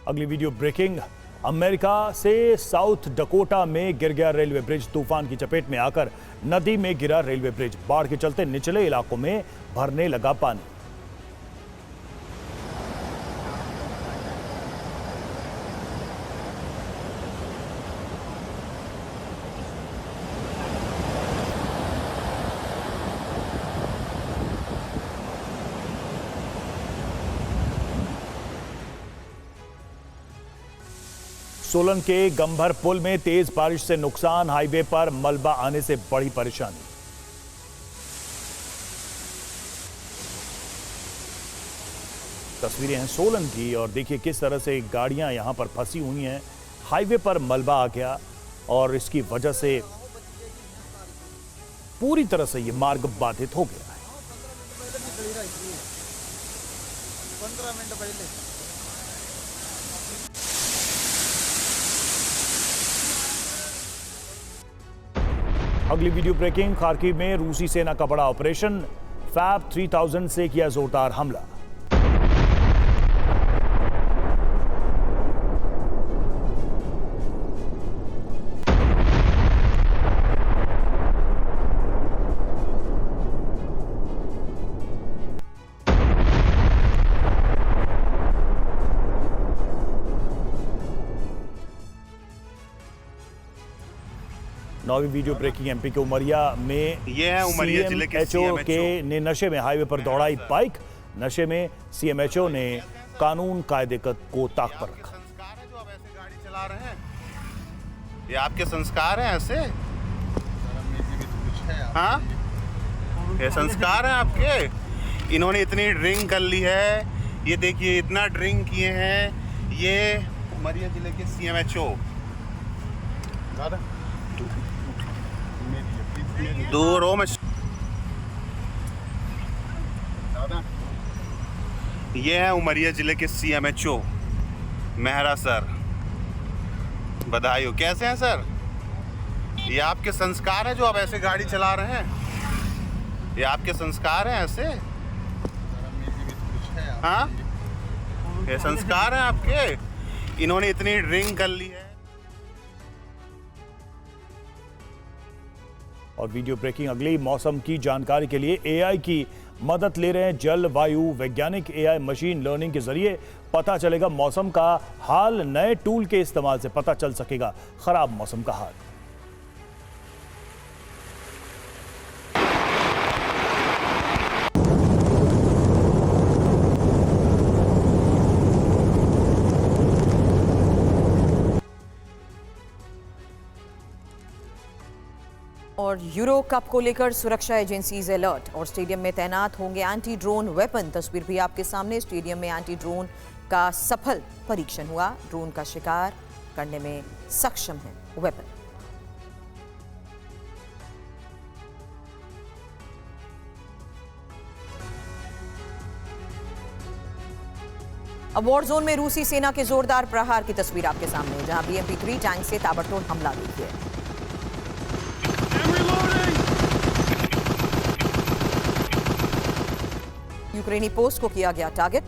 अगली वीडियो ब्रेकिंग। अमेरिका से साउथ डकोटा में गिर गया रेलवे ब्रिज। तूफान की चपेट में आकर नदी में गिरा रेलवे ब्रिज। बाढ़ के चलते निचले इलाकों में भरने लगा पानी। सोलन के गंभर पुल में तेज बारिश से नुकसान। हाईवे पर मलबा आने से बड़ी परेशानी। तस्वीरें हैं सोलन की और देखिए किस तरह से गाड़ियां यहां पर फंसी हुई हैं। हाईवे पर मलबा आ गया और इसकी वजह से पूरी तरह से यह मार्ग बाधित हो गया है।
15 मिनट पहले
अगली वीडियो ब्रेकिंग। खार्किव में रूसी सेना का बड़ा ऑपरेशन। फैब 3000 से किया जोरदार हमला। नौवीं वीडियो ब्रेकिंग। एमपी के उमरिया में
ये है उमरिया जिले के
CMHO के ने नशे में हाईवे पर दौड़ाई बाइक। नशे में CMHO ने कानून कायदे को ताक पर रखा।
संस्कार है जो आप ऐसे गाड़ी चला रहे हैं? ये आपके संस्कार हैं ऐसे? हाँ, ये संस्कार हैं आपके? इन्होंने इतनी ड्रिंक कर ली है, ये देखिए इतना ड्रिंक किए हैं। ये उमरिया जिले के CMHO दूरों में। ये है उमरिया जिले के CMHO मेहरा सर। बधाई हो। कैसे हैं सर? ये आपके संस्कार है जो आप ऐसे गाड़ी चला रहे हैं? ये आपके संस्कार हैं ऐसे? हाँ, ये संस्कार हैं आपके? इन्होंने इतनी ड्रिंक कर ली है।
और वीडियो ब्रेकिंग अगली। मौसम की जानकारी के लिए AI की मदद ले रहे हैं जलवायु वैज्ञानिक। AI मशीन लर्निंग के जरिए पता चलेगा मौसम का हाल। नए टूल के इस्तेमाल से पता चल सकेगा खराब मौसम का हाल।
और यूरो कप को लेकर सुरक्षा एजेंसीज अलर्ट और स्टेडियम में तैनात होंगे एंटी ड्रोन वेपन। तस्वीर भी आपके सामने। स्टेडियम में एंटी ड्रोन का सफल परीक्षण हुआ। ड्रोन का शिकार करने में सक्षम है वेपन। अब वॉर जोन में रूसी सेना के जोरदार प्रहार की तस्वीर आपके सामने, जहां BMP-3 टैंक से ताबड़तोड़ हमला देखिए। यूक्रेनी पोस्ट को किया गया टारगेट।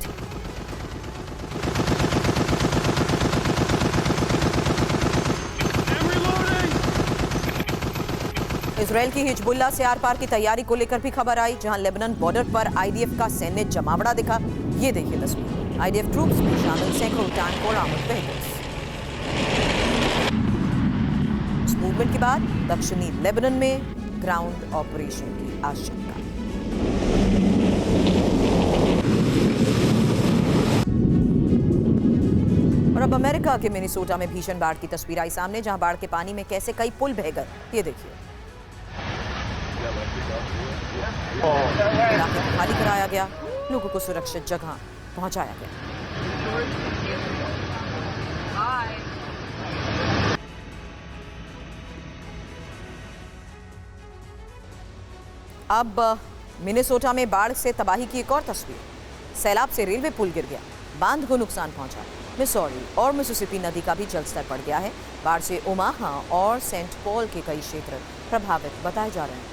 इजरायल की हिजबुल्लाह से आर पार की तैयारी को लेकर भी खबर आई, जहां लेबनान बॉर्डर पर IDF का सैन्य जमावड़ा दिखा। ये देखिए तस्वीर। IDF ट्रूप्स में शामिल सैकड़ों टैंक और आर्मर्ड व्हीकल्स। इस मूवमेंट के बाद दक्षिणी लेबनान में ग्राउंड ऑपरेशन की आशंका। और अब अमेरिका के मिनेसोटा में भीषण बाढ़ की तस्वीर आई सामने, जहां बाढ़ के पानी में कैसे कई पुल बह गए। ये देखिए। इलाके को खाली कराया गया, लोगों को सुरक्षित जगह पहुंचाया गया। अब मिनेसोटा में बाढ़ से तबाही की एक और तस्वीर। सैलाब से रेलवे पुल गिर गया, बांध को नुकसान पहुंचा। मिसौरी और मिसिसिपी नदी का भी जलस्तर बढ़ गया है। बाढ़ से ओमाहा और सेंट पॉल के कई क्षेत्र प्रभावित बताए जा रहे हैं।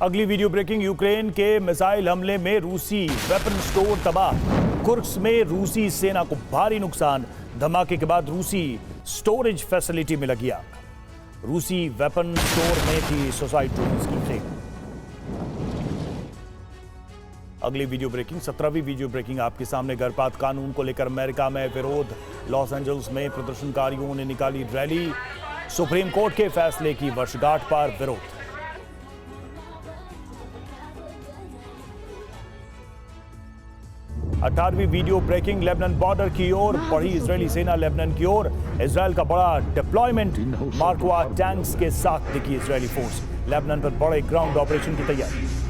अगली वीडियो ब्रेकिंग। यूक्रेन के मिसाइल हमले में रूसी वेपन स्टोर तबाह। कुर्स्क में रूसी सेना को भारी नुकसान। धमाके के बाद रूसी स्टोरेज फैसिलिटी में लगी आग। रूसी वेपन स्टोर में थी सुसाइड ड्रोन्स की ट्रेन। अगली वीडियो ब्रेकिंग। 17वीं वीडियो ब्रेकिंग आपके सामने। गर्भपात कानून को लेकर अमेरिका में विरोध। लॉस एंजल्स में प्रदर्शनकारियों ने निकाली रैली। सुप्रीम कोर्ट के फैसले की वर्षगांठ पर विरोध। 18वीं वीडियो ब्रेकिंग। लेबनान बॉर्डर की ओर बढ़ी इजरायली सेना। लेबनान की ओर इजरायल का बड़ा डिप्लॉयमेंट। मार्कवा टैंक्स के साथ दिखी इजरायली फोर्स। लेबनान पर बड़े ग्राउंड ऑपरेशन की तैयारी।